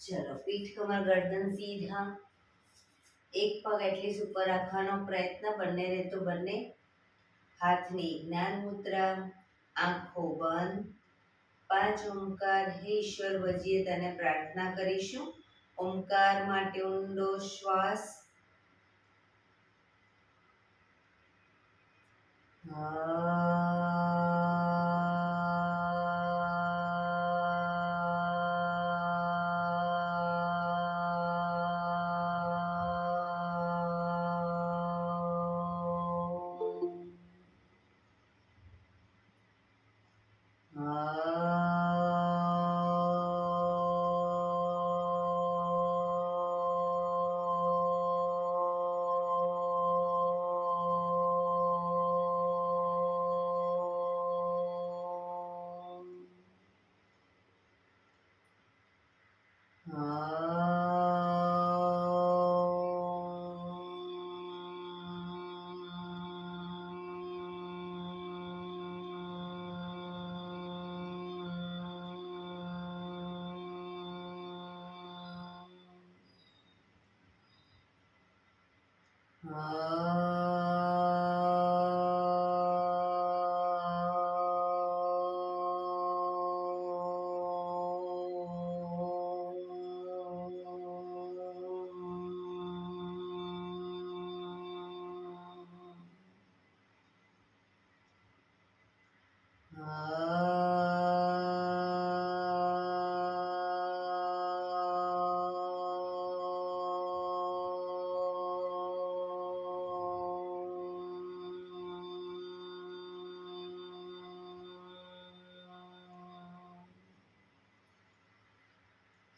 ચલો, પીઠ કમર ગરદન સીધા, એક પગ એટલીસ્ટ ઉપર રાખવાનો પ્રયત્ન, બંને રહે તો બંને હાથની જ્ઞાન મુદ્રા, આંખો બંધ. 5 ઓમકાર હે ઈશ્વર ભજીએ તને પ્રાર્થના કરીશું. ઓમકાર માટે ઊંડો શ્વાસ.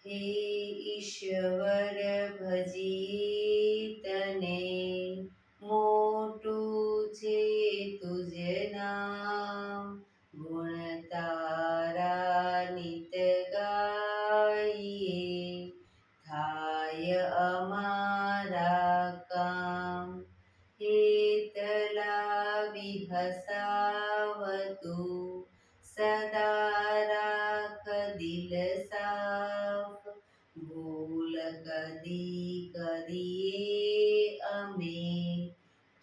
હે ઈશ્વર ભજી તને, મોટું છે તુજ નામ. ગુણ તારા નિત ગાઈએ, થાય અમારા કામ. હેતલા વિહસાવતું, સદા રાખ દિલ સાફ. ભૂલ કદી કરીએ અમે,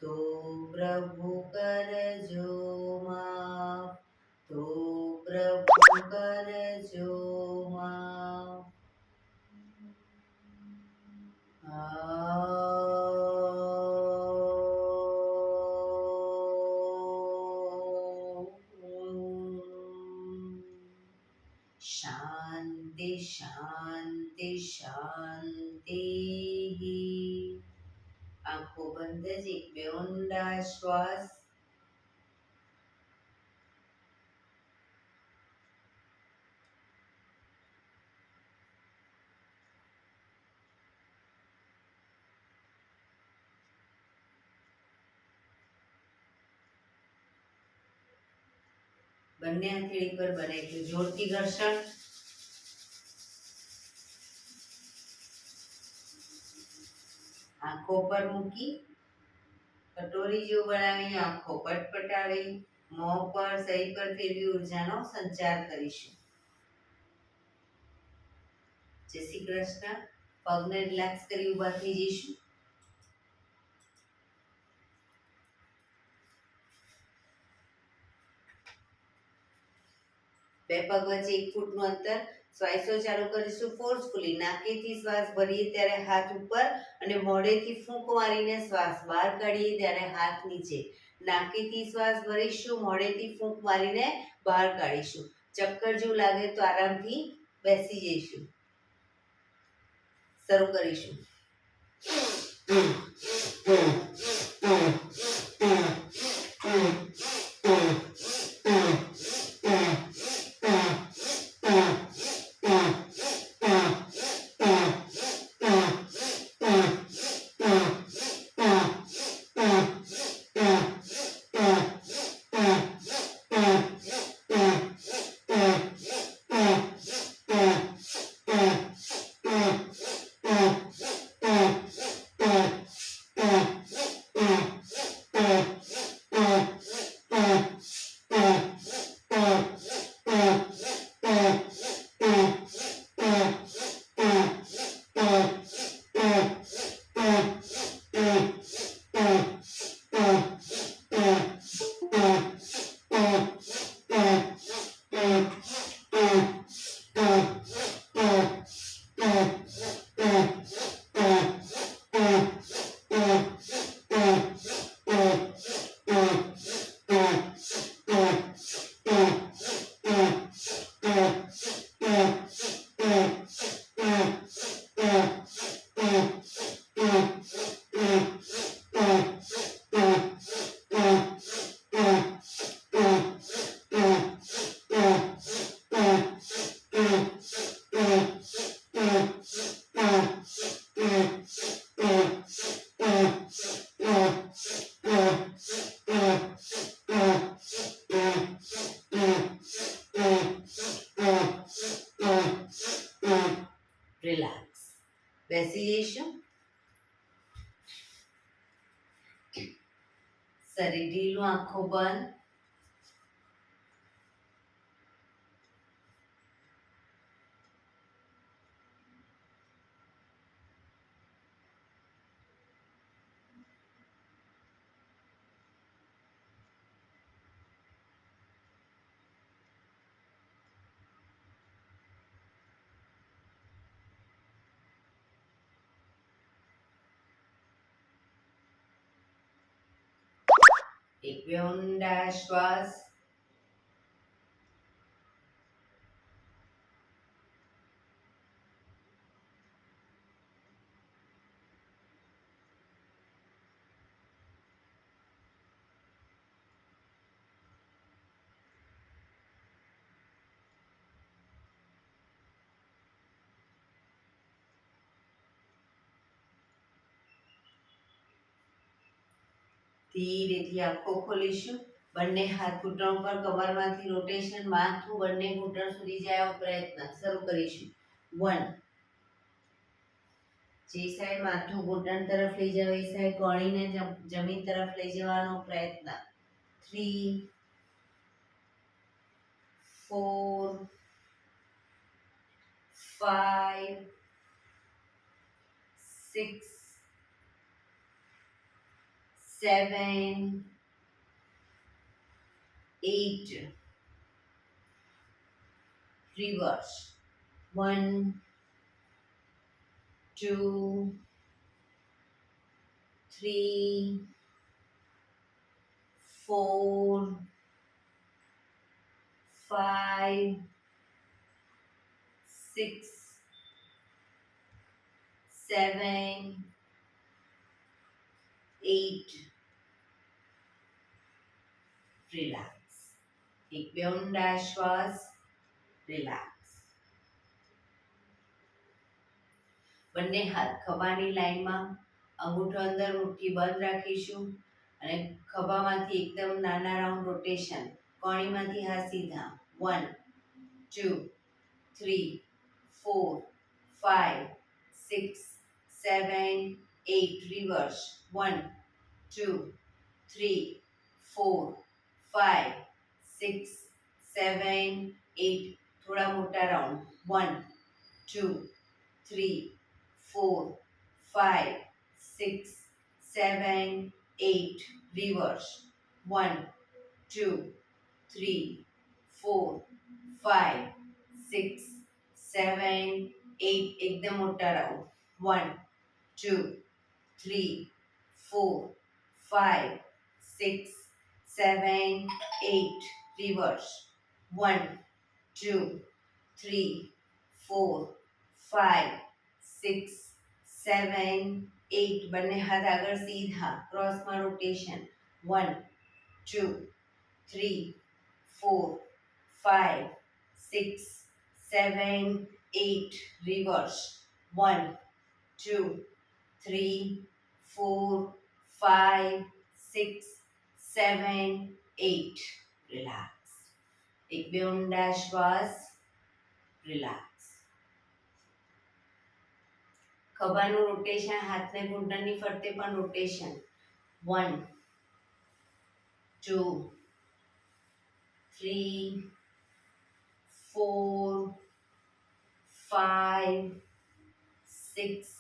તો પ્રભુ કરજો માફ. તો પ્રભુ કરજો માફ. શાંતિ શાંતિ શાંતિ. આંખો બંધ જ એક બે ઊંડા શ્વાસ. બંને હથેળી પર બને એટલું જોરથી ઘર્ષણ. આંખો પર મૂકી કટોરી જેવું બનાવી આંખો પટપટાવી મોં પર સહી પર ફેરવી ઉર્જાનો સંચાર કરીશું. જય શ્રી કૃષ્ણ. પગને રિલેક્સ કરી ઊભા થઈ જઈશું. બે પગ વચ્ચે 1 ફૂટનું અંતર. શ્વાસો ચાલુ કરીશું ફોર્સફુલી. નાકેથી શ્વાસ ભરીએ ત્યારે હાથ ઉપર અને મોઢેથી ફૂંક મારીને શ્વાસ બહાર કાઢીએ ત્યારે હાથ નીચે. નાકેથી શ્વાસ ભરીશું, મોઢેથી ફૂંક મારીને બહાર કાઢીશું. ચક્કર જેવું લાગે તો આરામથી બેસી જઈશું. શરૂ કરીશું. રિલેક્સ. બેસી જઈશું. શરીર ઢીલું, આંખો બંધ. એક બે ઊંડા શ્વાસ. ધીરેથી આંખો ખોલીશું. બંને હાથ ઘૂંટણ પર, કમરમાંથી રોટેશન, માથું બંને ઘૂંટણ સુધી જાય એવો પ્રયત્ન. શરૂ કરીશું. 1. જે સાઈડ માથું ઘૂંટણ તરફ લઈ જાવ એ સાઈડ કોણીને જમીન તરફ લઈ જવાનો પ્રયત્ન. 3 4 5 6 7 8 reverse. 1 2 3 4 5 6 7 8 રિલેક્સ. એક બે ઊંડા શ્વાસ. રિલેક્સ. બંને હાથ ખભાની લાઈનમાં, અંગૂઠો અંદર, મુઠ્ઠી બંધ રાખીશું અને ખભામાંથી એકદમ નાના રાઉન્ડ રોટેશન. કોણીમાંથી હાથ સીધા. 1 2 3 4 5 6 7 8 રિવર્સ. 1 2 3 4 5 6 7 8. થોડા મોટા રાઉન્ડ. 1 2 3 4 5 6 7 8 reverse. 1 2 3 4 5 6 7 8. એકદમ મોટા રાઉન્ડ. 1 2 3 4 5 6 7 8 reverse. 1 2 3 4 5 6 7 8. બંને હાથ આગળ સીધા, ક્રોસમાં રોટેશન. 1 2 3 4 5 6 7 8 reverse. 1 2 3 4 5 6 7 8. રિલેક્સ. એક બે ઊંડા શ્વાસ. રિલેક્સ. ખભાનું રોટેશન, હાથને ઘૂંટણની ફરતે પણ રોટેશન. 1 2 3 4 5 6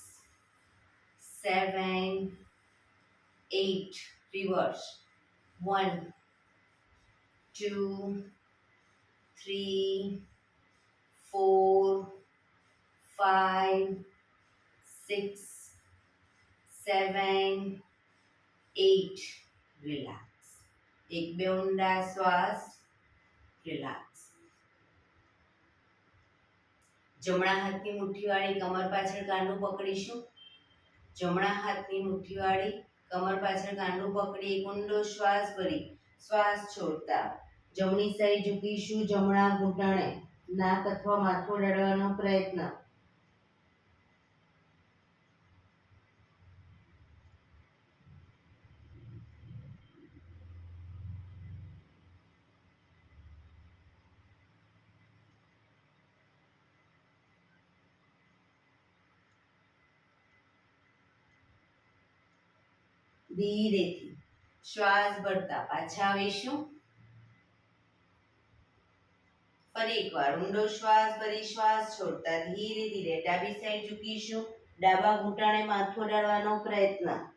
7 8. reverse. 1 2 3 4 5 6 7 8. રિલેક્સ. એક બે ઊંડા શ્વાસ. રિલેક્સ. જમણા હાથની મુઠ્ઠીવાળી કમર પાછળ કાંડું પકડીશું. જમણા હાથની મુઠ્ઠીવાળી કમર પાછળ કાંડું પકડી એક ઊંડો શ્વાસ ભરી શ્વાસ છોડતા જમણી સાઈડ ઝૂકીશું. જમણા ઘૂંટણે નાક અથવા માથું અડાડવાનો પ્રયત્ન. ધીરેથી શ્વાસ ભરતા પાછા આવીશું. ફરી એકવાર ઊંડો શ્વાસ ભરી શ્વાસ છોડતા ધીરે ધીરે ડાબી સાઈડ ઝૂકીશું. ડાબા ઘૂંટણે માથું અડાડવાનો પ્રયત્ન.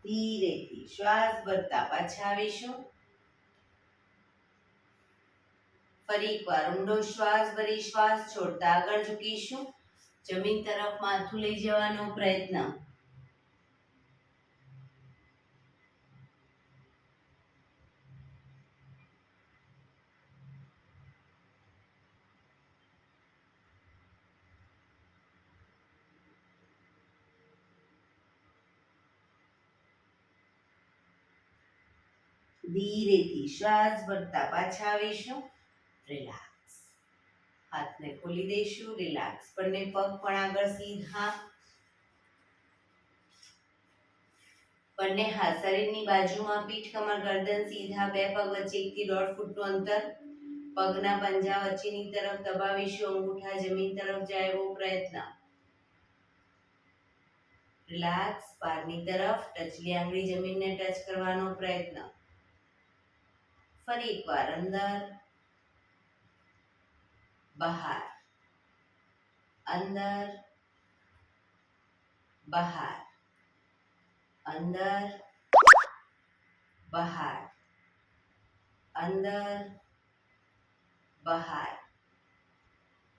ધીરેથી શ્વાસ ભરતા પાછા આવીશું. ફરી એકવાર ઊંડો શ્વાસ ભરી શ્વાસ છોડતા આગળ ઝૂકીશું. જમીન તરફ માથું લઈ જવાનો પ્રયત્ન. ધીરેથી શ્વાસ ભરતા પાછા આવીશું. રિલેક્સ. હાથને ખોલી દઈશું. રિલેક્સ. બંને પગ પણ આગળ સીધા. બંને હાથ શરીરની બાજુમાં. પીઠ કમર ગરદન સીધા. બે પગ વચ્ચે 1 થી 1.5 ફૂટનું અંતર. પગના પંજા વચ્ચેની તરફ દબાવીશું. અંગૂઠા જમીન તરફ જાય એવો પ્રયત્ન. રિલેક્સ. બહારની તરફ ટચલી આંગળી જમીનને ટચ કરવાનો પ્રયત્ન. ફરી એકવાર અંદર બહાર, અંદર બહાર, અંદર બહાર, અંદર બહાર,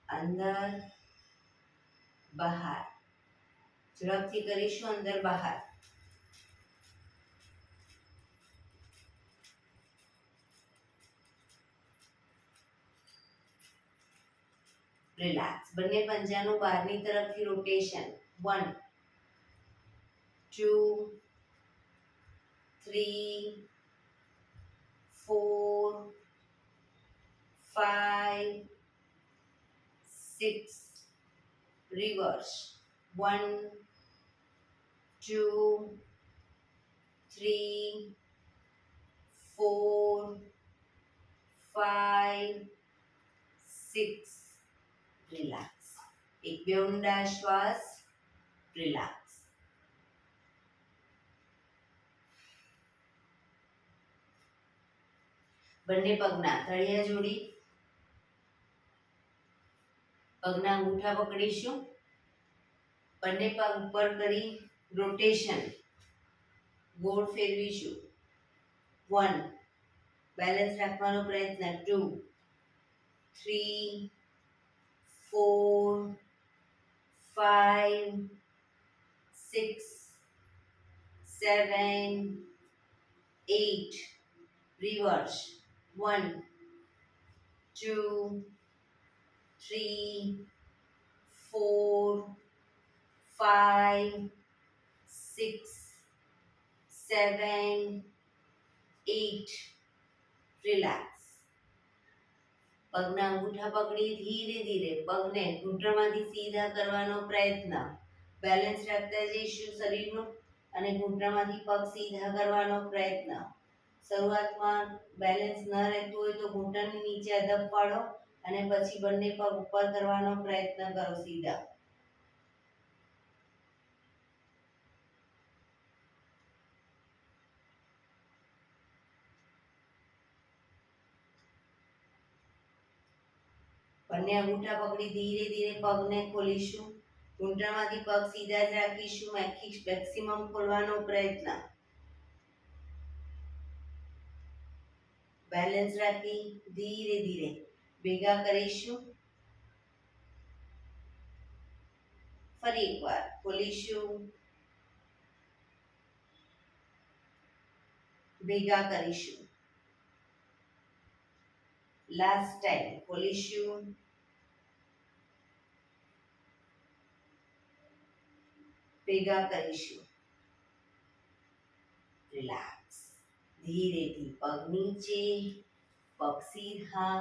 અંદર બહાર. ઝડપથી કરીશું. અંદર બહાર. રિલેક્સ. બંને પંજાનું બહારની તરફથી રોટેશન. 1 2 3 4 5 6. રિવર્સ. 1 2 3 4 5 6. રિલેક્સ. એક બે ઊંડા શ્વાસ. રિલેક્સ. બંને પગના તળિયા જોડી. પગના અંગૂઠા પકડીશું. બંને પગ ઉપર કરી રોટેશન. ગોળ ફેરવીશું. 1 બેલેન્સ રાખવાનો પ્રયત્ન. 2 3 4 5 6 7 8. રિવર્સ. 1 2 3 4 5 6 7 8. રિલેક્સ. પગના અંગૂઠા પકડી ધીરે ધીરે પગને ઘૂંટણમાંથી સીધા કરવાનો પ્રયત્ન. બેલેન્સ રાખતા જઈશું શરીરનું અને ઘૂંટણમાંથી પગ સીધા કરવાનો પ્રયત્ન. શરૂઆતમાં બેલેન્સ ન રહેતું હોય તો ઘૂંટણની નીચે અદબ પાડો અને પછી બંને પગ ઉપર કરવાનો પ્રયત્ન કરો સીધા. બંને અંગૂઠા પકડી ધીરે ધીરે પગને ખોલીશું. ઘૂંટણમાંથી પગ સીધા જ રાખીશું. મેક્સિમમ ખોલવાનો પ્રયત્ન. બેલેન્સ રાખી ધીરે ધીરે ભેગા કરીશું. ફરી એકવાર ખોલીશું. ભેગા કરીશું. લાસ્ટ ટાઈમ ખોલીશું. ભેગા કરીશું. રિલેક્સ. ધીરેથી પગ નીચે, પગ સીધા.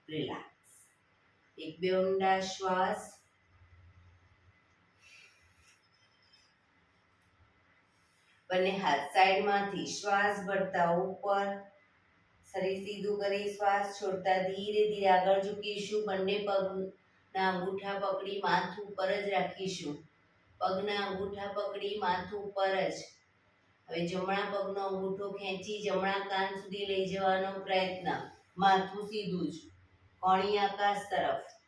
રિલેક્સ. એક બે ઊંડા શ્વાસ. બંને હાથ સાઈડમાંથી શ્વાસ ભરતા ઉપર, શરીર સીધું કરી શ્વાસ છોડતા ધીરે ધીરે આગળ ઝૂકીશું. બંને પગના અંગૂઠા પકડી માથું ઉપર જ રાખીશું. પગના અંગૂઠા પકડી માથું ઉપર જ. હવે જમણા પગનો અંગૂઠો ખેંચી જમણા કાન સુધી લઈ જવાનો પ્રયત્ન. માથું સીધું જ, કોણી આકાશ તરફ.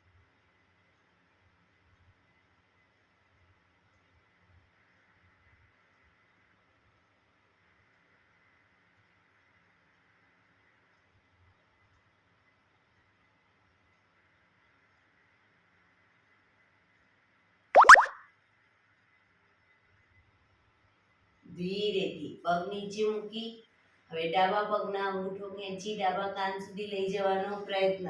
ધીરેથી પગ નીચે મૂકી હવે ડાબા પગના અંગૂઠો ખેંચી ડાબા કાન સુધી લઈ જવાનો પ્રયત્ન.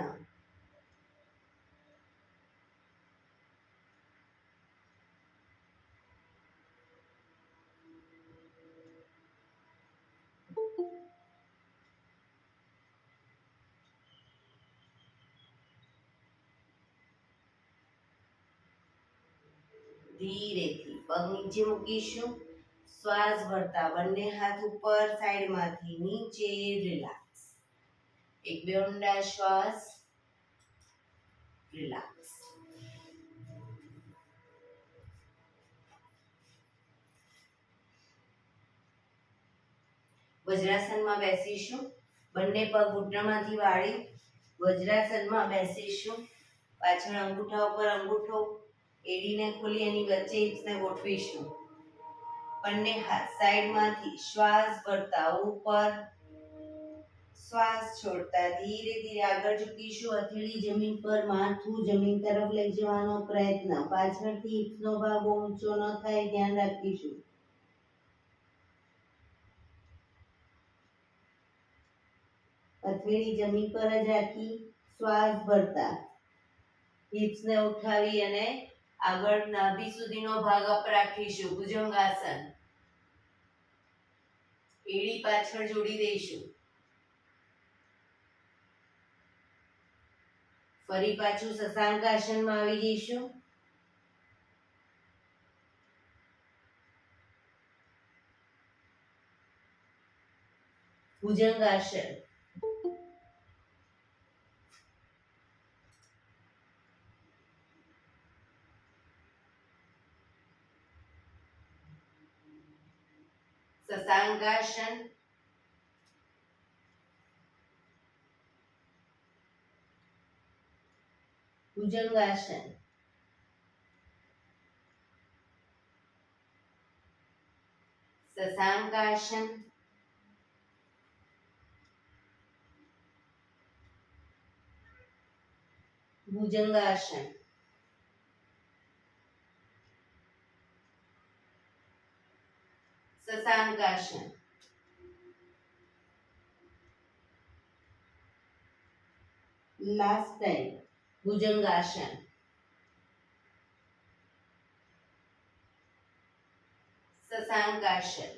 ધીરેથી પગ નીચે મૂકીશું. શ્વાસ ભરતા બંને હાથ ઉપર, સાઈડમાંથી નીચે, રિલેક્સ. એક બે ઊંડા શ્વાસ, રિલેક્સ. વજ્રાસનમાં બેસીશું. બંને પગ ઘૂંટણમાંથી વાળી વજ્રાસનમાં બેસીશું. પાછળ અંગૂઠા ઉપર અંગૂઠો, એડીને ખોલી એની વચ્ચે હિપ્સને ગોઠવીશું. બંને હાથ સાઈડમાંથી શ્વાસ ભરતા ઉપર, શ્વાસ છોડતા ધીરે ધીરે આગળ ઝૂકીશું. હથેળી જમીન પર, માથું જમીન તરફ લઈ જવાનો પ્રયત્ન. પાછળથી હિપ્સનો ભાગ ઊંચો ન થાય ધ્યાન રાખીશું. હથેળી જમીન પર જ રાખી શ્વાસ ભરતા હિપ્સને ઉઠાવી અને આગળ નાભી સુધીનો ભાગ અપ રાખીશું. ભુજંગાસન. એડી પાછળ જોડી દઈશું. ફરી પાછું શશાંક આસનમાં આવી જઈશું. ભુજંગાસન. શશાંકાસન. ભુજંગાસન. શશાંકાસન. ભુજંગાસન. શશાંકાસન. Last time. ભુજંગાસન. શશાંકાસન.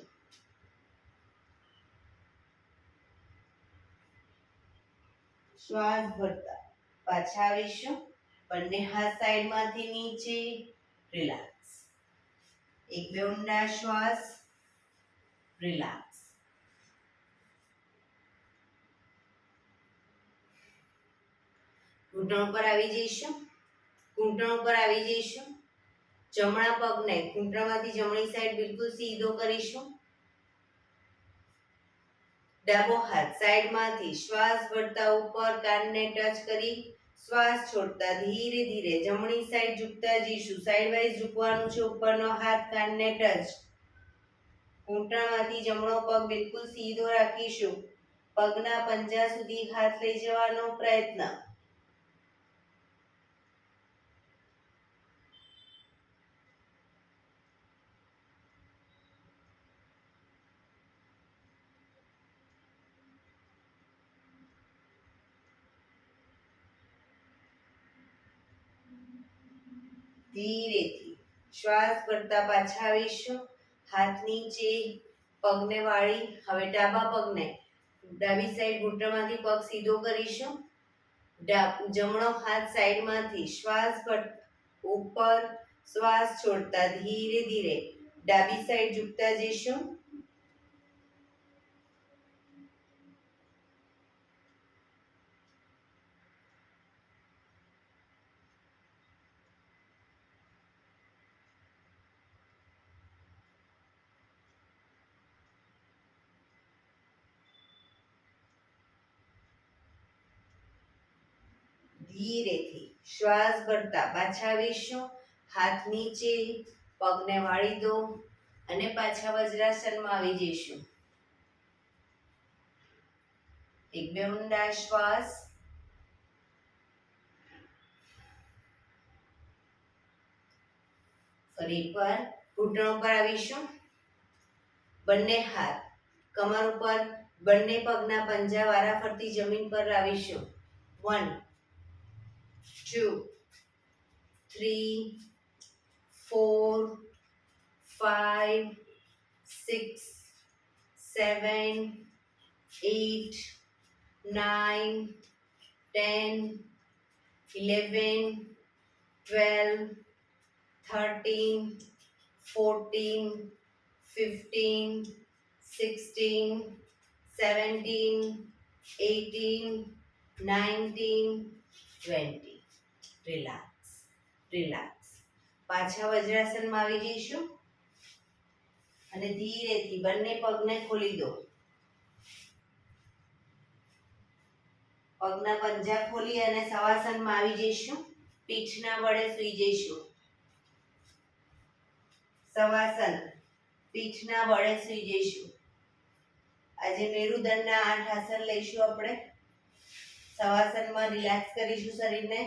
શ્વાસ ભરતા પાછા આવીશું. બંને હાથ સાઈડમાંથી નીચે, રિલેક્સ. એક બે ઊંડા શ્વાસ, રિલેક્સ. ઘૂંટણ ઉપર આવી જઈશું. ઘૂંટણ ઉપર આવી જઈશું. જમણા પગને ઘૂંટણમાંથી જમણી સાઈડ બિલકુલ સીધો કરીશું. ડાબો હાથ સાઈડમાંથી શ્વાસ ભરતા ઉપર કાનને ટચ કરી શ્વાસ છોડતા ધીરે ધીરે જમણી સાઈડ ઝૂકતા જઈશું. સાઈડ વાઇઝ ઝૂકવાનું છે. ઉપરનો હાથ કાનને ટચ. ઘૂંટણમાંથી જમણો પગ બિલકુલ સીધો રાખીશું. પગના પંજા સુધી હાથ લઈ જવાનો પ્રયત્ન. ધીરેથી શ્વાસ ભરતા પાછા આવીશું. હાથ નીચે, પગને વાળી હવે ડાબા પગને ડાબી સાઈડ ઘૂંટણમાંથી પગ સીધો કરીશું. જમણો હાથ સાઈડમાંથી શ્વાસ ઉપર, શ્વાસ છોડતા ધીરે ધીરે ડાબી સાઈડ ઝૂકતા જઈશું. ધીરેથી શ્વાસ ભરતા પાછા આવીશું. હાથ નીચે, પગને વાળી દો અને પાછા વજ્રાસનમાં આવી જઈશું. એક બે ઊંડા શ્વાસ. ફરી એકવાર ઘૂંટણ ઉપર આવીશું. બંને હાથ કમર ઉપર, બંને પગના પંજા વારાફરતી જમીન પર લાવીશું. 1 2 3 4 5 6 7 8 9 10 11 12 13 14 15 16 17 18 19 20. Relax relax. પાછા વજ્રાસનમાં આવી જઈશું અને ધીરેથી બંને પગને ખોલી દો. પગના પંજા ખોલી અને શવાસનમાં આવી જઈશું. પીઠના વડે સૂઈ જઈશું. શવાસન, પીઠના વડે સૂઈ જઈશું. આજે મેરુદંડના 8 આસન લઈશું આપણે. શવાસનમાં રિલેક્સ કરીશું શરીરને.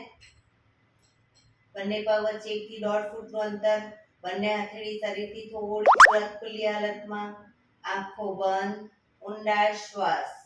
બંને પગ વચ્ચે 1 થી 1.5 ફૂટનું અંતર. બંને હથેળી શરીરથી થોડી પરત ખુલ્લી હાલતમાં. આંખો બંધ. ઊંડા શ્વાસ.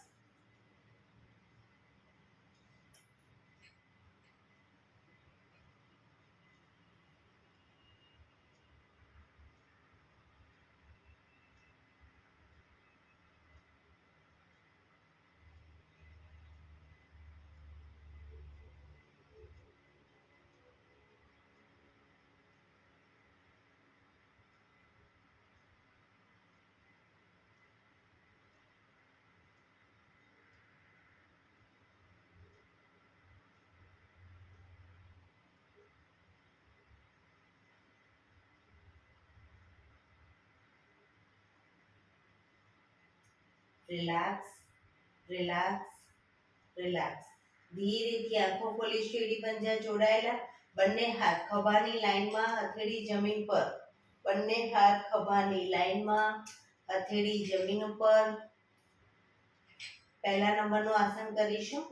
Relax relax relax. ધીરેથી આંખો ખોલી, શેરડી પંજા જોડાયેલા. બંને હાથ ખભાની લાઈનમાં, હથેળી જમીન પર. બંને હાથ ખભાની લાઈનમાં, હથેળી જમીન ઉપર. પહેલા નંબરનું આસન કરીશું.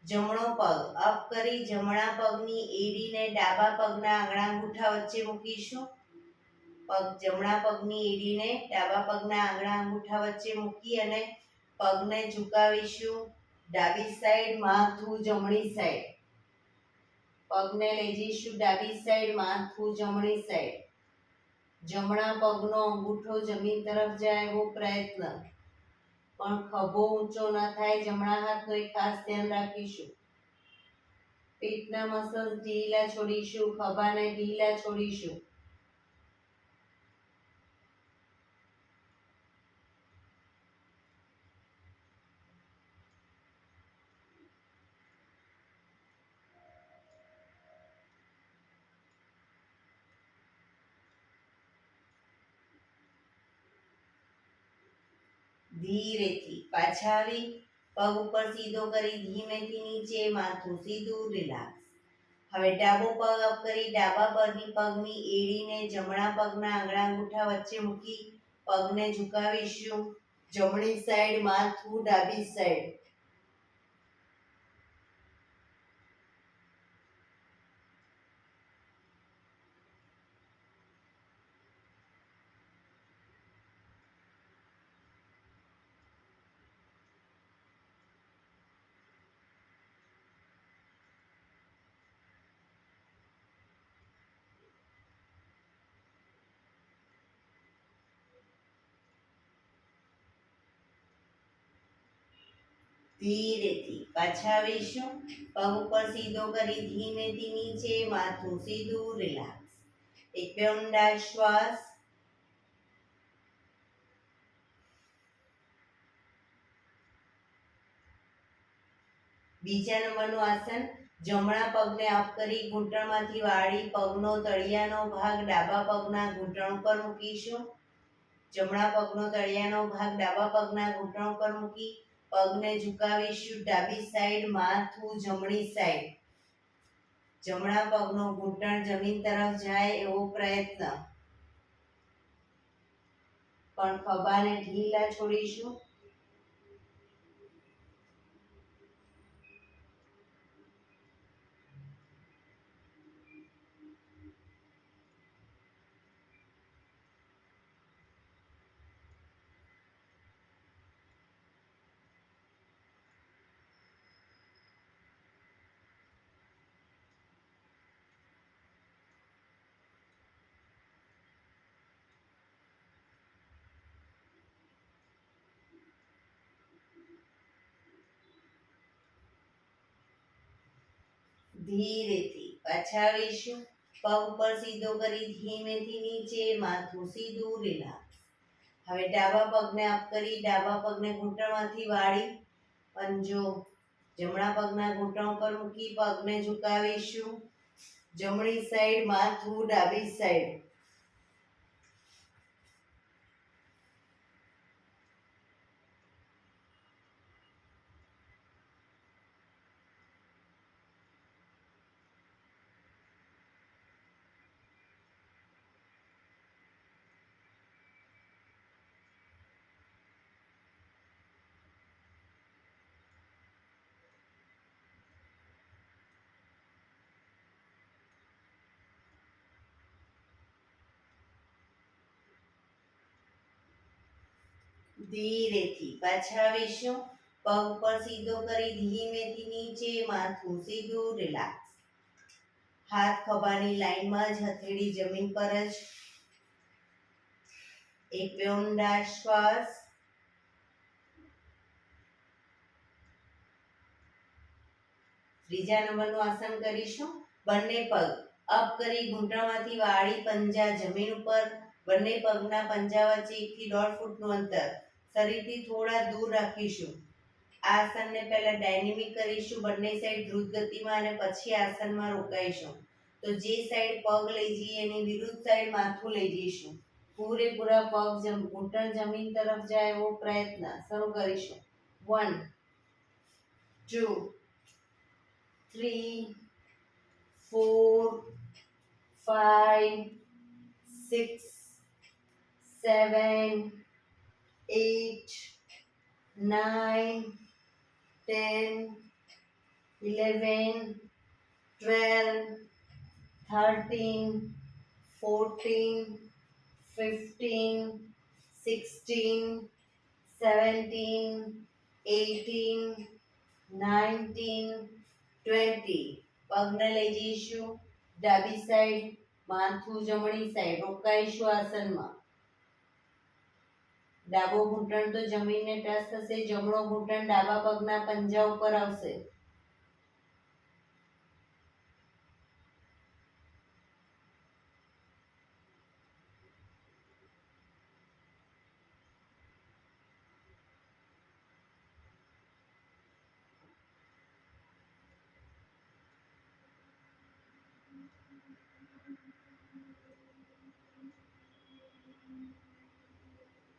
જમણો પગ અપ કરી જમણા પગની એડીને ડાબા પગના આંગળા અંગૂઠા વચ્ચે મૂકીશું. જમણા પગની એડીને ડાબા પગના આંગળા અંગૂઠા વચ્ચે મૂકી અને પગને ઝુકાવીશું. ડાબી સાઈડ, માથું જમણી સાઈડ. પગને લઈ જઈશું ડાબી સાઈડ, માથું જમણી સાઈડ. જમણા પગનો અંગૂઠો જમીન તરફ જાય એવો પ્રયત્ન, પણ ખભો ઊંચો ન થાય. જમણા હાથનો એક ખાસ ધ્યાન રાખીશું. પેટના મસલ્સ ઢીલા છોડીશું, ખભાને ઢીલા છોડીશું. ધીરેથી પાછા આવી પગ ઉપર સીધો કરી ધીમેથી નીચે, માથું સીધું. રિલેક્સ. હવે ડાબો પગ અપ કરી ડાબા પગની એડીને જમણા પગના આંગળા અંગૂઠા વચ્ચે મૂકી પગને ઝુકાવીશું. જમણી સાઈડ, માથું ડાબી સાઈડ. ધીરેથી પાછા આવીશું. પગ ઉપર સીધો કરી ધીમેથી નીચે, માથું સીધું. રિલેક્સ. એક બે ઊંડા શ્વાસ. બીજા નંબરનું આસન. જમણા પગને અપ કરી ઘૂંટણમાંથી વાળી પગનો તળિયાનો ભાગ ડાબા પગના ઘૂંટણ પર મૂકીશું. જમણા પગનો તળિયાનો ભાગ ડાબા પગના ઘૂંટણ પર મૂકી પગને ઝુકાવીશું. ડાબી સાઈડ, માથું જમણી સાઈડ. જમણા પગનો ઘૂંટણ જમીન તરફ જાય એવો પ્રયત્ન, પણ ખભાને ઢીલા છોડીશું. ધીરેથી પાછા આવીશું. પગ પર સીધો કરી ધીમેથી નીચે, માથું સીધું, રિલેક્સ. હવે ડાબા પગને અપ કરી ડાબા પગને ઘૂંટણમાંથી વાળી પંજો જમણા પગના ઘૂંટણ પર મૂકી પગને ઝુકાવીશું. જમણી સાઈડ માથું, ડાબી સાઈડ. ધીરેથી પાછા આવીશું. પગ પર સીધો કરી ધીમેથી નીચે, માથું સીધું, રિલેક્સ. હાથ ખભાની લાઈનમાં જ, હથેળી જમીન પર જ. એક ઊંડા શ્વાસ. ત્રીજા નંબરનું આસન કરીશું. બંને પગ અપ કરી ઘૂંટણમાંથી વાળી પંજા જમીન ઉપર. બંને પગના પંજા વચ્ચે 1 થી 1.5 ફૂટનું અંતર શરીરથી થોડા દૂર રાખીશું. આ આસનને પહેલા ડાયનેમિક કરીશું, બંને સાઈડ દ્રુત ગતિમાં, અને પછી આસનમાં રોકાઈશું. તો જે સાઈડ પગ લઈ જઈએ એની વિરુદ્ધ સાઈડ માથું લઈ જઈશું. પૂરેપૂરા પગ ઘૂંટણ જમીન તરફ જાય એવો પ્રયત્ન. શરૂ કરીશું. 1 2 3 4 5 6 7 8 9 10 11 12 13 14 15 16 17 18 19 20. પગને લઈ જઈશું ડાબી સાઈડ, માથું જમણી સાઈડ. રોકાઈશું આસનમાં. ડાબો ઘૂંટણ તો જમીનને ટચ થશે, જમણો ઘૂંટણ ડાબા પગના પંજા ઉપર આવશે.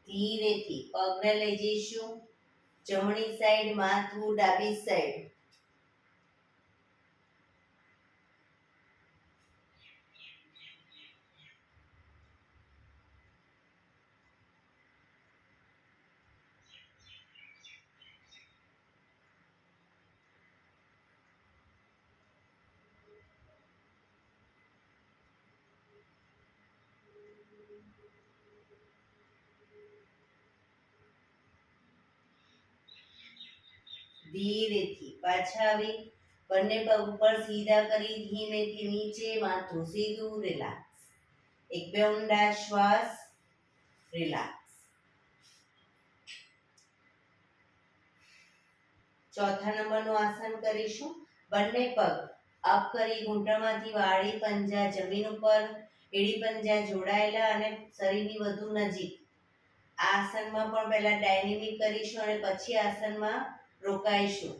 ધીરેથી પગને લઈ જઈશું જમણી સાઈડ, માથું ડાબી સાઈડ. ધીરેથી પાછા આવી બંને પગ ઉપર સીધા કરી ધીમેથી નીચે, માથું સીધું, રિલેક્સ. એક બે ઊંડા શ્વાસ, રિલેક્સ. ચોથા નંબરનું આસન કરીશું. બંને પગ અપ કરી ઘૂંટણમાંથી વાળી પંજા જમીન ઉપર, એડી પંજા જોડાયેલા અને શરીરની વધુ નજીક. આ આસનમાં પણ પહેલા ડાયનેમિક કરીશું અને પછી આસનમાં રોકાઈશું.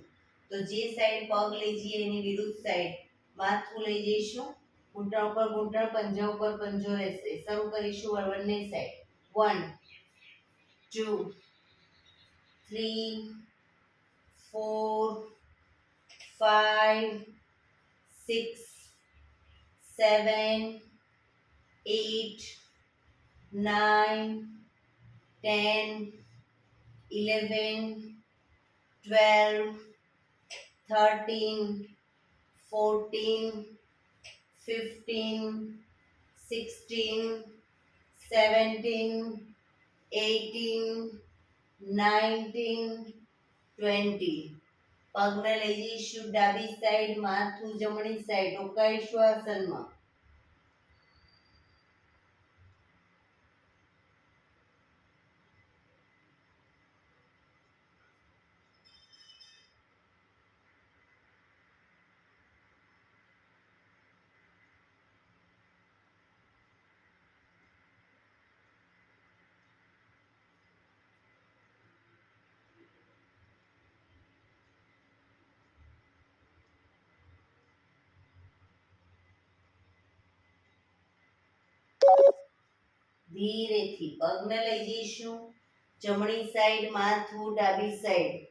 તો જે સાઈડ પગ લઈ જઈએ એની વિરુદ્ધ સાઈડ માથું લઈ જઈશું. ઘૂંટણ ઉપર ઘૂંટણ, પંજા ઉપર પંજો રહેશે. શરૂ કરીશું બંને સાઈડ. 1 2 3 4 5 6 7, 8, 9, 10, 11, 12, 13, 14, 15, 16, 17, 18, 19, 20. પગને લઈ જઈશું ડાબી સાઈડ, માથું જમણી સાઈડ, રોકાઈશું આસનમાં. ધીરેથી પગને લઈ જઈશું જમણી સાઈડ, માથું ડાબી સાઈડ.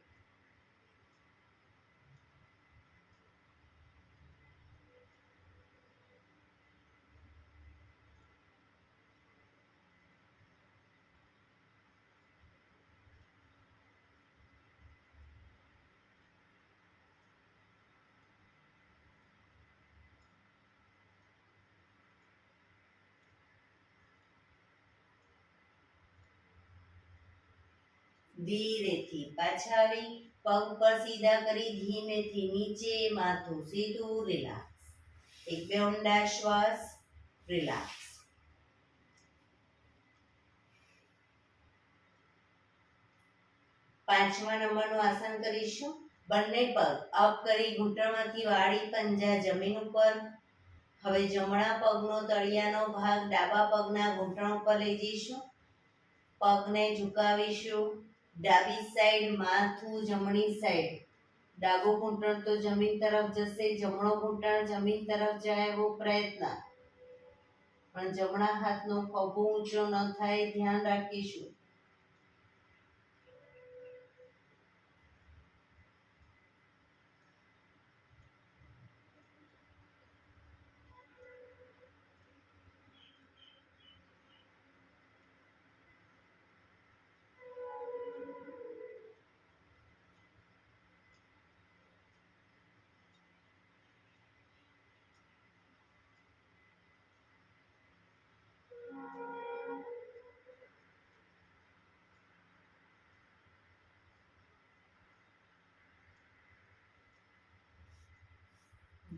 ધીરેથી પાછા આવી પગ પર સીધા કરી ધીમેથી નીચે, માથું સીધું, રિલેક્સ. એક બે ઊંડા શ્વાસ, રિલેક્સ. પાંચમા નંબરનું આસન કરીશું. બંને પગ અપ કરી ઘૂંટણમાંથી વાળી પંજા જમીન ઉપર. હવે જમણા પગનો તળિયાનો ભાગ ડાબા પગના ઘૂંટણ ઉપર લઈ જઈશું. પગને ઝુકાવીશું ડાબી સાઈડ, માથું જમણી સાઈડ. ડાબો ઘૂંટણ તો જમીન તરફ જશે, જમણો ઘૂંટણ જમીન તરફ જાય એવો પ્રયત્ન. પણ જમણા હાથનો ખભો ઊંચો ન થાય, ધ્યાન રાખીશું.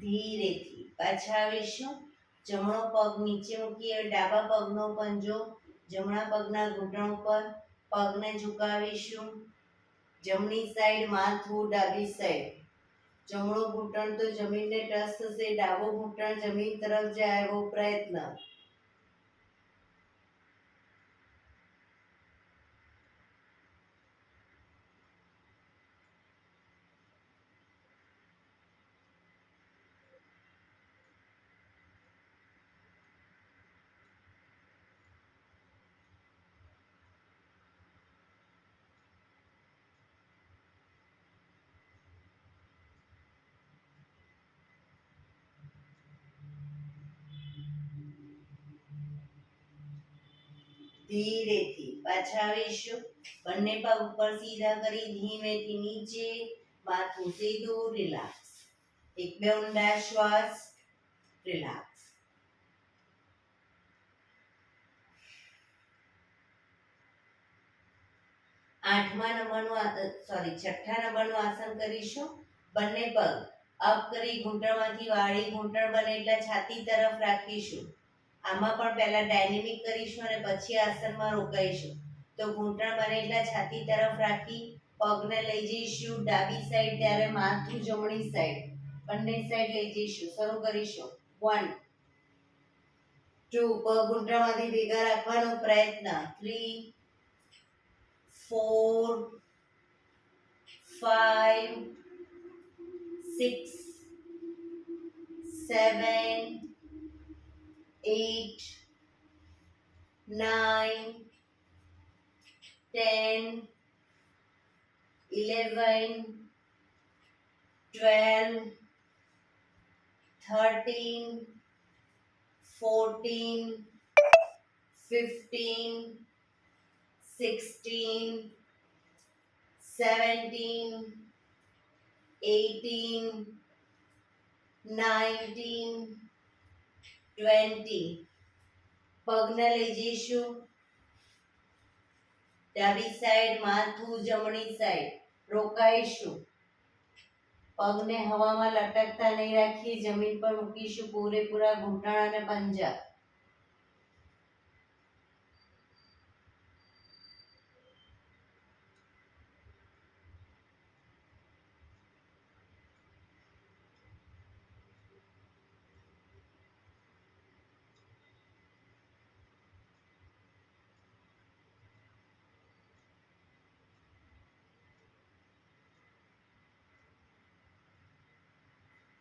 ધીરેથી પાછા આવીશું. જમણો પગ નીચે મૂકીએ, ડાબા પગનો પંજો જમણા પગના ઘૂંટણ ઉપર. પગને ઝુકાવીશું જમણી સાઈડ, માથું ડાબી સાઈડ. જમણો ઘૂંટણ તો જમીનને ટચ થશે, ડાબો ઘૂંટણ જમીન તરફ જાય એવો પ્રયત્ન. ધીરેથી પાછા આવીશું. બંને પગ ઉપર સીધા કરી ધીમેથી નીચે, માથું સીધું, રિલેક્સ. એક બે ઊંડા શ્વાસ, રિલેક્સ. છઠ્ઠા નંબરનું આસન કરીશું. બંને પગ અપ કરી ઘૂંટણમાંથી વાળી, ઘૂંટણ બને એટલે છાતી તરફ રાખીશું. આમાં પણ પહેલા ડાયનેમિક કરીશું અને પછી આસનમાં રોકાઈશું. તો ઘૂંટણ બને એટલે છાતી તરફ રાખી પગને લઈ જઈશું ડાબી સાઈડ, ત્યારે માથું જમણી સાઈડ. બંને સાઈડ લઈ જઈશું. શરૂ કરીશું. 1, 2, પગ ઘૂંટણમાંથી ભેગા રાખવાનો પ્રયત્ન. 3, 4, 5, 6, 7, 8, 9, 10, 11, 12, 13, 14, 15, 16, 17, 18, 19, 20. પગને લઈ જઈશું ડાબી સાઈડ, માથું જમણી સાઈડ. રોકાઈશું. પગને હવામાં લટકતા નહીં રાખી જમીન પર મૂકીશું. પૂરેપૂરા ઘૂંટણ અને પંજા.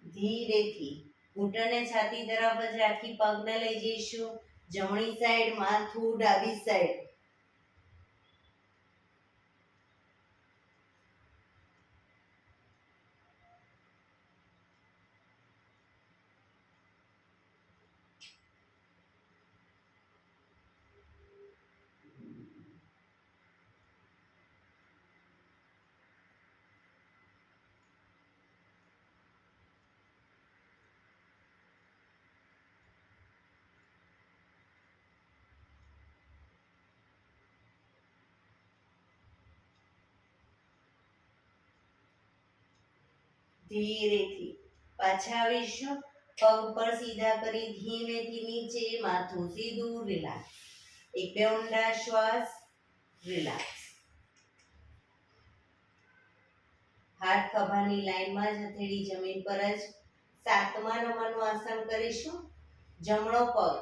ધીરેથી ઘૂંટણને છાતી તરફ જ રાખી પગને લઈ જઈશું જમણી સાઈડ, માથું ડાબી સાઈડ. ધીરેથી પાછા આવીશું. પગ પર સીધા કરી ધીમેથી નીચે, માથું સીધું. રિલેક્સ. એક બે ઊંડા શ્વાસ. રિલેક્સ. હાથ ખભાની લાઈનમાં જ, હથેળી જમીન પર જ. 7મા નંબરનું આસન કરીશું. જમણો પગ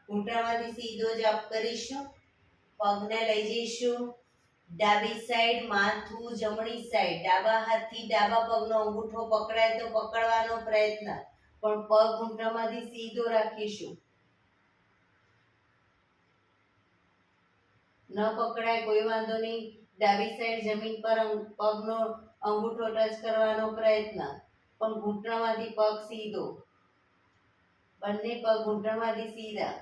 ઘૂંટણમાંથી સીધો જ અપ કરીશું. પગને લઈ જઈશું ડાબી સાઈડ, માથું જમણી સાઈડ. ડાબા હાથથી ડાબા પગનો અંગૂઠો પકડાય તો પકડવાનો પ્રયત્ન, પણ પગ ઘૂંટણમાંથી સીધો રાખીશું. ન પકડાય કોઈ વાંધો નહીં. ડાબી સાઈડ જમીન પર પગનો અંગૂઠો ટચ કરવાનો પ્રયત્ન, પણ ઘૂંટણમાંથી પગ સીધો. બંને પગ ઘૂંટણમાંથી સીધા.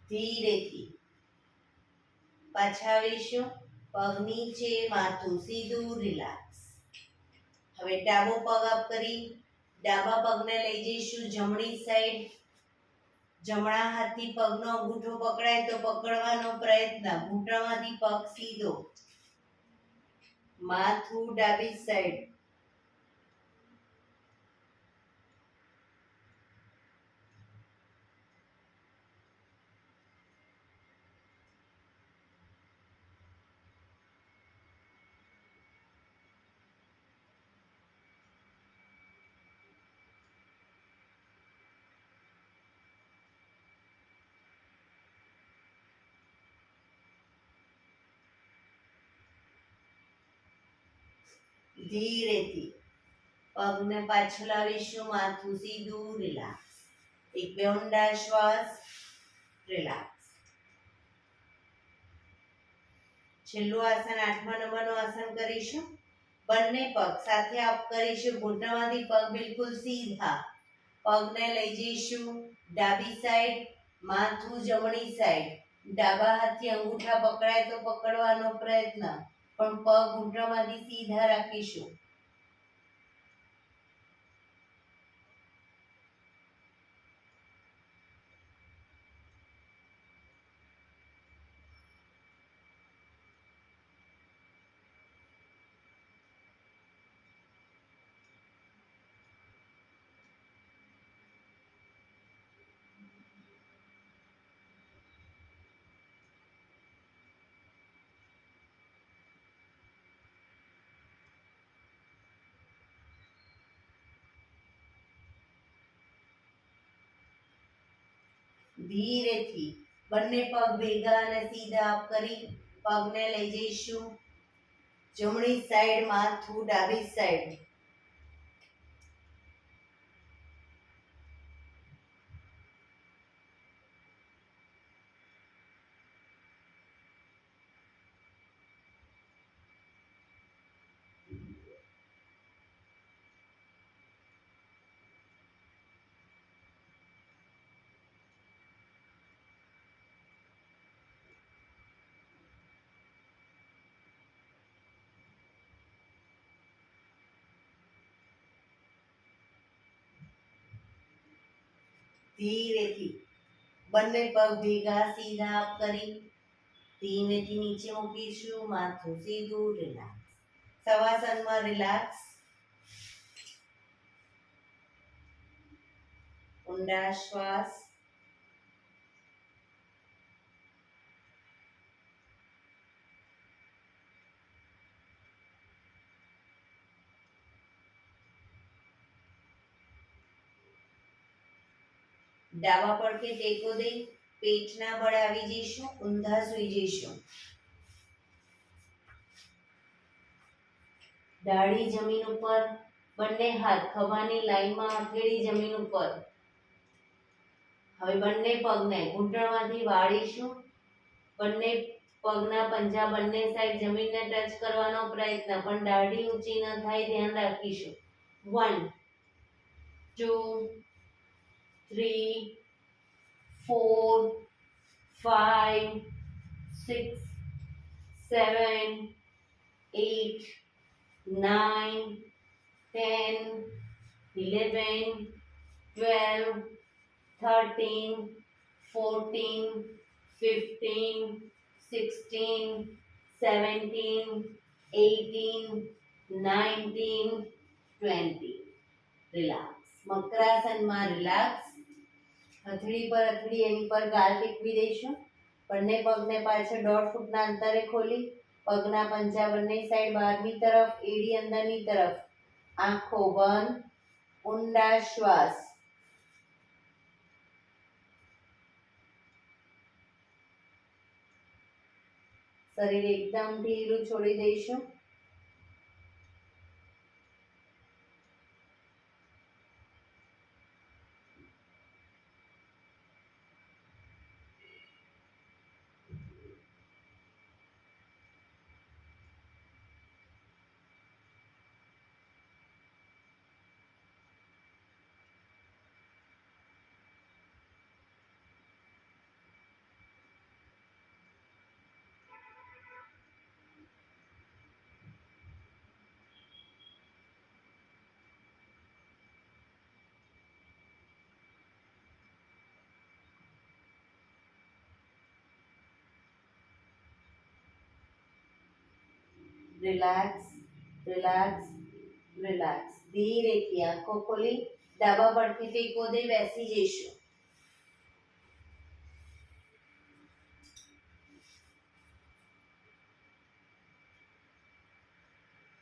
ધીરેથી પાછા આવીશું. પગ નીચે, માથું સીધું. રિલેક્સ. હવે ડાબો પગ અપ કરી ડાબા પગને લઈ જઈશું જમણી સાઈડ. જમણા હાથથી પગનો અંગૂઠો પકડાય તો પકડવાનો પ્રયત્ન, ઘૂંટણમાંથી પગ સીધો. માથું ડાબી સાઈડ. ધીરેથી પગને પાછળ લાવીશું. માથું સીધું. રિલેક્સ. એક બે ઊંડા શ્વાસ. રિલેક્સ. છેલ્લું આસન 8મા નંબરનું આસન કરીશું. બંને પગ સાથે અપ કરીશું. ઘૂંટણમાંથી પગ બિલકુલ સીધા. પગને લઈ જઈશું ડાબી સાઈડ, માથું જમણી સાઈડ. ડાબા હાથથી અંગૂઠા પકડાય તો પકડવાનો પ્રયત્ન, પણ પગ ઘૂંટણમાંથી સીધા રાખીશું. ધીરેથી બંને પગ ભેગા અને સીધા અપ કરી પગને લઈ જઈશું જમણી સાઈડ, માથું ડાબી સાઈડ. ધીરેથી બંને પગ ભેગા સીધા અપ કરી ધીમેથી નીચે મૂકીશું. માથું સીધું, રિલેક્સ. શવાસનમાં રિલેક્સ. ઊંડા શ્વાસ. ડાબા પડખે ટેકો દઈ પેટના બળ આવી જઈશું, ઊંધા સૂઈ જઈશું. દાઢી જમીન ઉપર, બંને હાથ ખભાની લાઈનમાં હથેળી જમીન ઉપર. હવે બંને પગને ઘૂંટણમાંથી વાળીશું. બંને પગના પંજા બંને સાઈડ જમીનને ટચ કરવાનો પ્રયત્ન, પણ દાઢી ઊંચી ન થાય ધ્યાન રાખીશું. 1 2 3 4 5 6 7 8 9 10 11 12 13 14 15 16 17 18 19 20. રિલેક્સ. મકરાસનમાં રિલેક્સ. હથેળી પર હથેળી એની પર ગાલ ટેકવી દઈશું. બંને પગને પાછળ 1.5 ફૂટના અંતરે ખોલી પગના પંજા બંને સાઈડ બહારની તરફ, એડી અંદરની તરફ. આંખો બંધ. ઊંડા શ્વાસ. શરીર એકદમ ઢીલું છોડી દઈશું. Relax, relax, relax. ધીરેથી આંખો ખોલી ડાબા પડખે ટેકો દઈ બેસી જઈશું.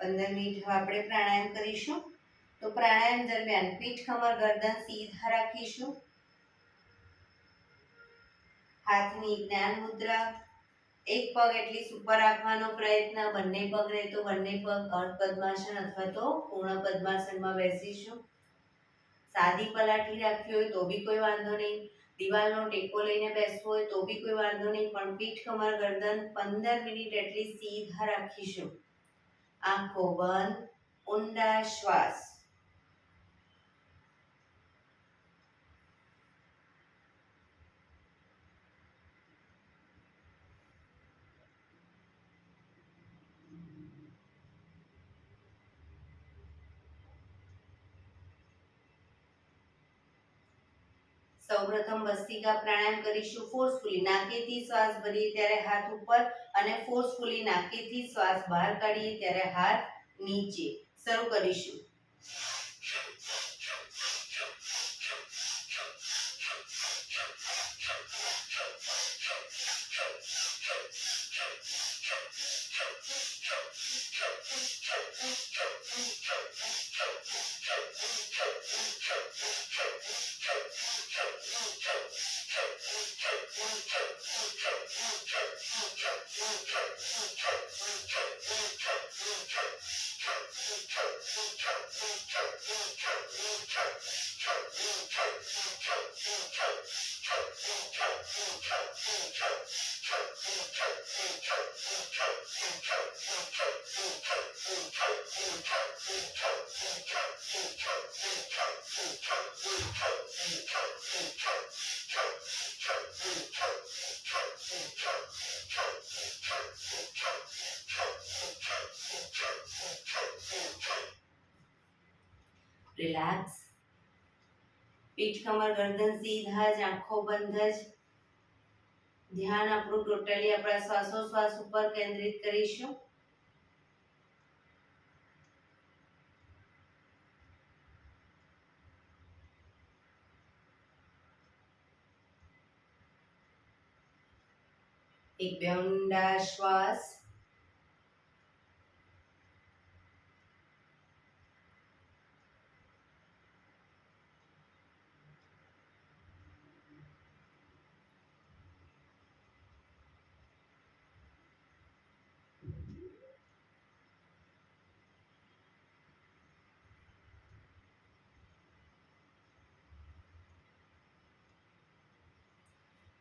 પંદર મિનિટ આપણે પ્રાણાયામ કરીશું. તો પ્રાણાયામ દરમિયાન પીઠ, કમર, ગરદન સીધા રાખીશું. હાથની જ્ઞાન મુદ્રા. એક પગ એટલી ઉપર રાખવાનો પ્રયત્ન, બંને પગ રહે તો બંને પગ અર્ધ પદ્માસન અથવા તો પૂર્ણ પદ્માસનમાં બેસીશું. સાદી પલાઠી રાખવી હોય તો બી કોઈ વાંધો નહીં. દિવાલનો ટેકો લઈને બેસવું હોય તો બી કોઈ વાંધો નહીં, પણ પીઠ, કમર, ગરદન 15 મિનિટ એટલી સીધા રાખીશું. આંખો બંધ. ઊંડા શ્વાસ. સૌપ્રથમ ભસ્ત્રિકા પ્રાણાયામ કરીશું. ફોર્સફુલી નાકેથી શ્વાસ ભરીએ ત્યારે હાથ ઉપર અને ફોર્સફુલી નાકેથી શ્વાસ બહાર કાઢીએ ત્યારે હાથ નીચે. શરૂ કરીશું. રિલેક્સ. પીઠ કમર ગરદન સીધા જ, આંખો બંધ જ. ધ્યાન આપણું ટોટલી આપણા શ્વાસોશ્વાસ ઉપર કેન્દ્રિત કરીશું. એક બે ઊંડા શ્વાસ.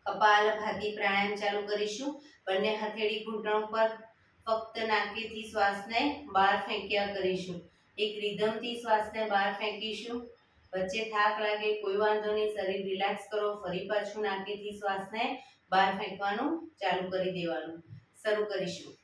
કપાલભાતિ પ્રાણાયામ ચાલુ કરીશું. બંને હથેળી ઘૂંટણ પર ફક્ત નાકેથી શ્વાસને બહાર ફેંક્યા કરીશું. એક રિધમથી શ્વાસને બહાર ફેંકીશું. વચ્ચે થાક લાગે કોઈ વાંધો નહીં, શરીર રિલેક્સ કરો. ફરી પાછું નાકેથી શ્વાસને બહાર ફેંકવાનું ચાલુ કરી દેવાનું. શરૂ કરીશું.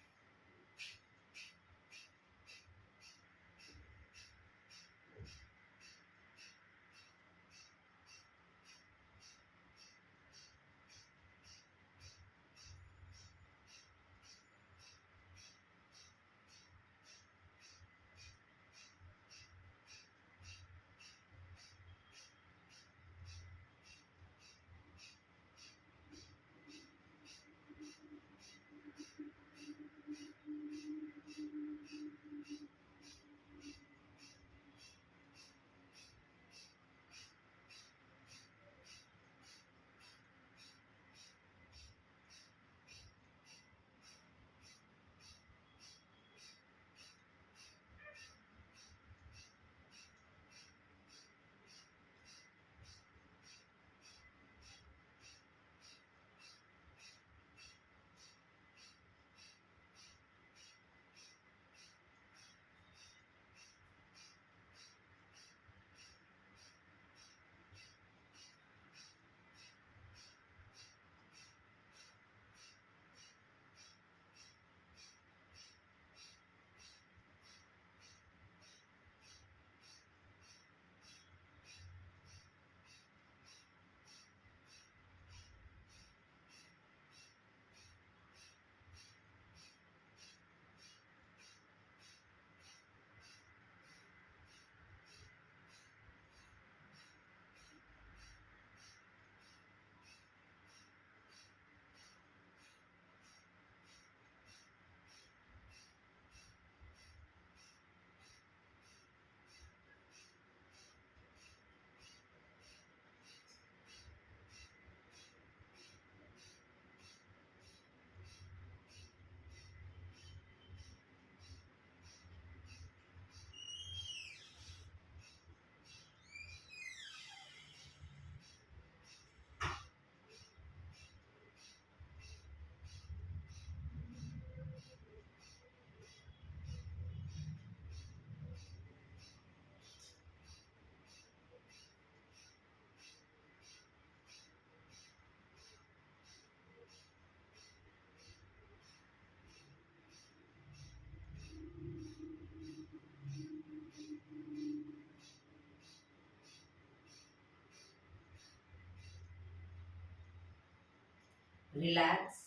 રિલેક્સ.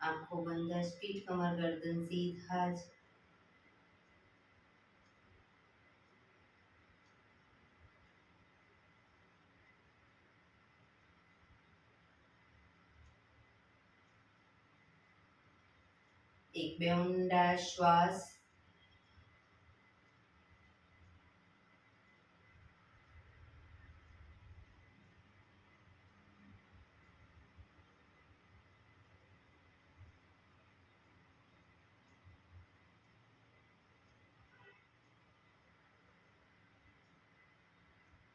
આંખો બંધ જ, પીઠ કમર ગરદન સીધા જ. એક બે ઊંડા શ્વાસ.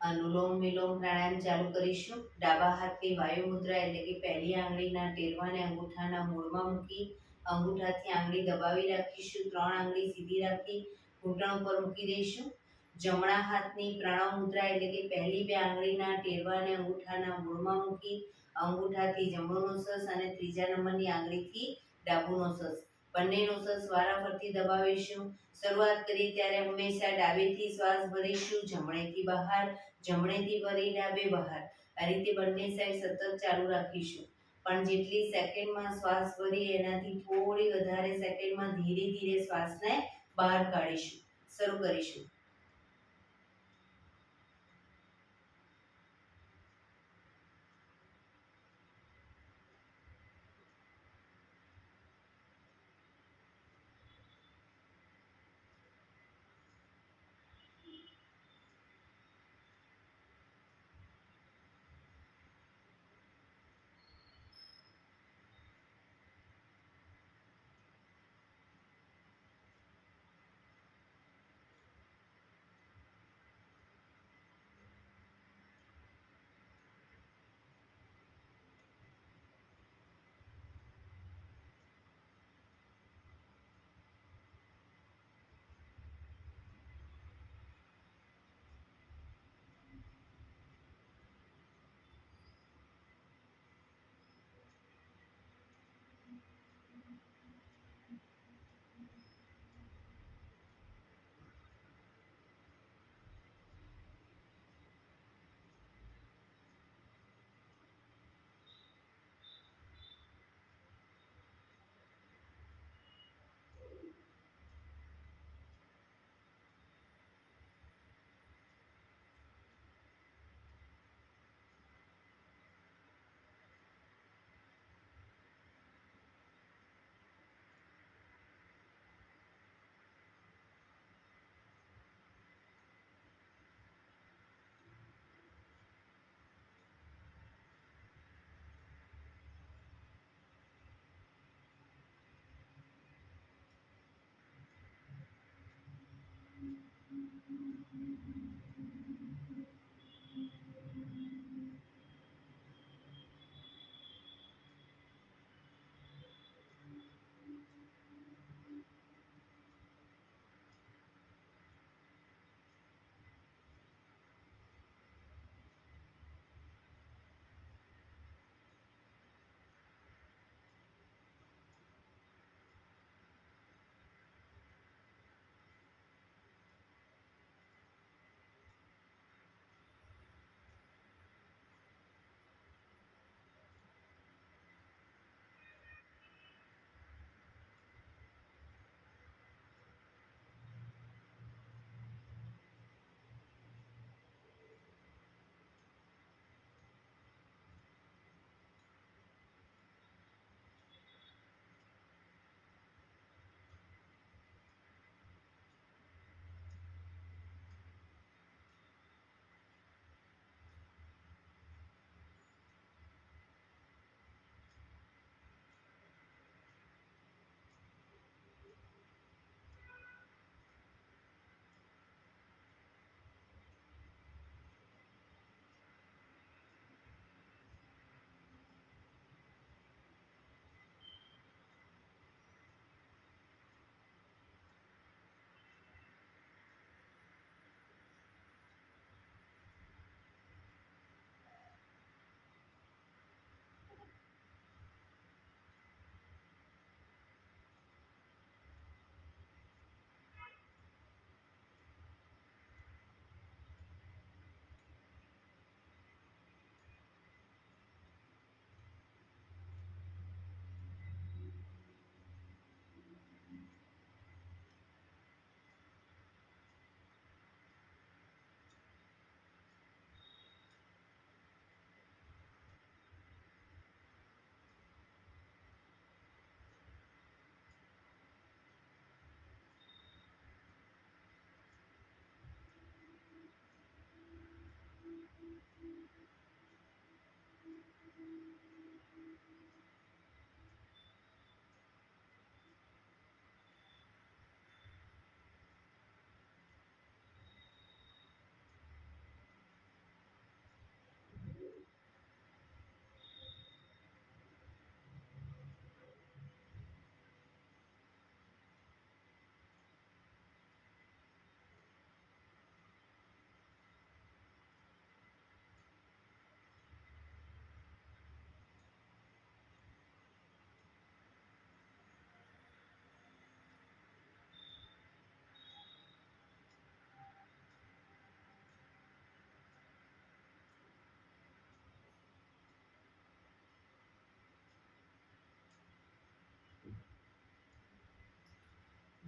અનુલોમ વિલોમ પ્રાણાયામ ચાલુ કરીશું. ડાબા હાથની વાયુ મુદ્રા એટલે કે પહેલી આંગળીના ટેરવાને અંગૂઠાના મૂળમાં મૂકી અંગૂઠાથી આંગળી દબાવી રાખીશું. 3 આંગળી સીધી રાખી ઘૂંટણ ઉપર મૂકી દઈશું. જમણા હાથની પ્રણવ મુદ્રા એટલે કે પહેલી બે આંગળીના ટેરવાને અંગૂઠાના મૂળમાં મૂકી અંગૂઠાથી જમણો નોસસ અને ત્રીજા નંબરની આંગળીથી ડાબુ નોસસ બંને નોસસ વારાફરતી દબાવીશું. શરૂઆત કરી ત્યારે હંમેશા ડાબેથી શ્વાસ ભરીશું, જમણેથી બહાર, જમણેથી ભરી ડાબે બહાર. આ રીતે બંને સાઈડ સતત ચાલુ રાખીશું. પણ જેટલી સેકન્ડમાં શ્વાસ ભરી એનાથી થોડી વધારે સેકન્ડમાં ધીરે ધીરે શ્વાસને બહાર કાઢીશું. શરૂ કરીશું.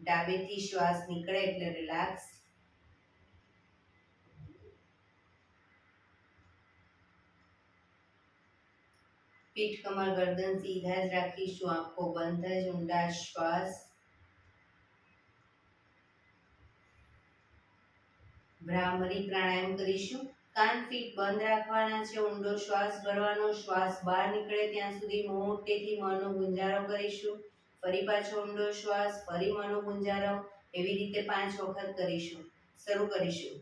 ડાબેથી શ્વાસ નીકળે એટલે રિલેક્સ. પીઠ કમર ગરદન સીધા જ રાખીશું. આંખો બંધ જ ઊંડા શ્વાસ. ભ્રામરી પ્રાણાયામ કરીશું. કાન ફીટ બંધ રાખવાના છે. ઊંડો શ્વાસ ભરવાનો. શ્વાસ બહાર નીકળે ત્યાં સુધી મોટેથી મોંનો ગુંજારો કરીશું. ફરી પાછો ઊંડો શ્વાસ, ફરી મોંનો ગુંજારો. એવી રીતે 5 વખત કરીશું. શરૂ કરીશું.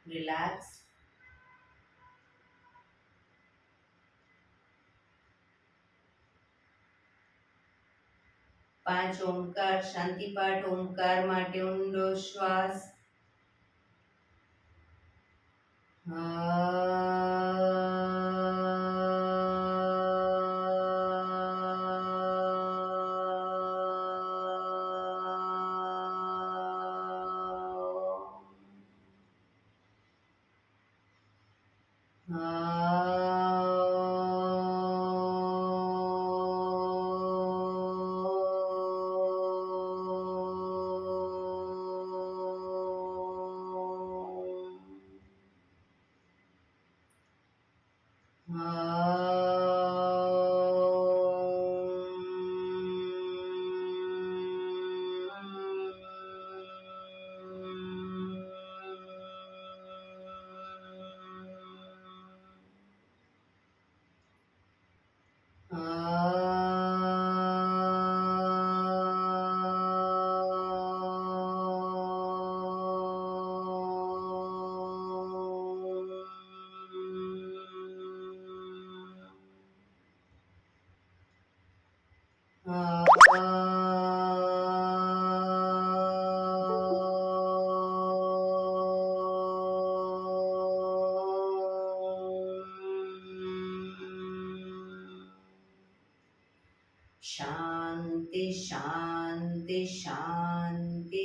રિલેક્સ. પાંચ ઓમકાર શાંતિ પાઠ. ઓમકાર માટે ઊંડો શ્વાસ. શાંતિ શાંતિ શાંતિ.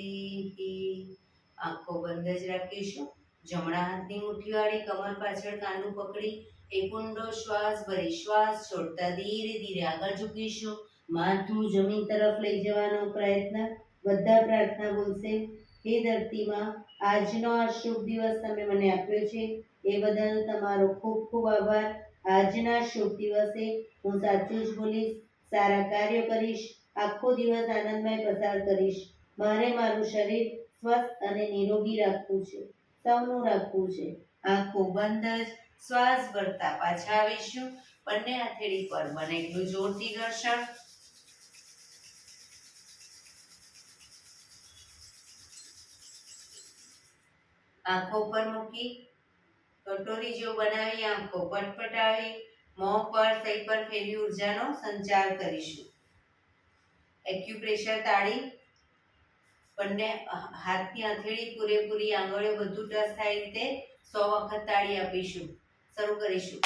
આંખો બંધ જ રાખીશું. જમણા હાથની મુઠ્ઠી વાળી કમર પાછળ કાંડું પકડી એક ઊંડો શ્વાસ ભરી શ્વાસ છોડતા ધીરે ધીરે આગળ ઝૂકીશું. માથું જમીન તરફ લઈ જવાનો પ્રયત્ન. બધા પ્રાર્થના બોલશે. હે ધરતીમાં, આજનો આ શુભ દિવસ તમે મને આપ્યો છે એ બદલ તમારો ખૂબ ખૂબ આભાર. આજના શુભ દિવસે હું સાચું જ બોલીશ, સારા કાર્યો કરીશ, આખો દિવસ આનંદમય પસાર કરીશ. મારે મારું શરીર સ્વસ્થ અને નિરોગી રાખવું છે, સૌનું રાખવું છે. આંખો બંધ જ શ્વાસ ભરતા પાછા આવીશું. બંને હથેળી પર બને એટલું જોરથી ઘર્ષણ. આંખો પર મૂકી કટોરી જેવું બનાવી આંખો પટપટાવી મોં પર સહી પર ફેરવી ઉર્જાનો સંચાર કરીશું. એક્યુપ્રેશર તાળી બંને હાથની હથેળી પૂરેપૂરી આંગળીઓ બધું ટચ થાય એ રીતે 100 વખત તાળી આપીશું. શરૂ કરીશું.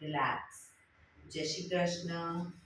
રિલેક્સ. જય શ્રી કૃષ્ણ.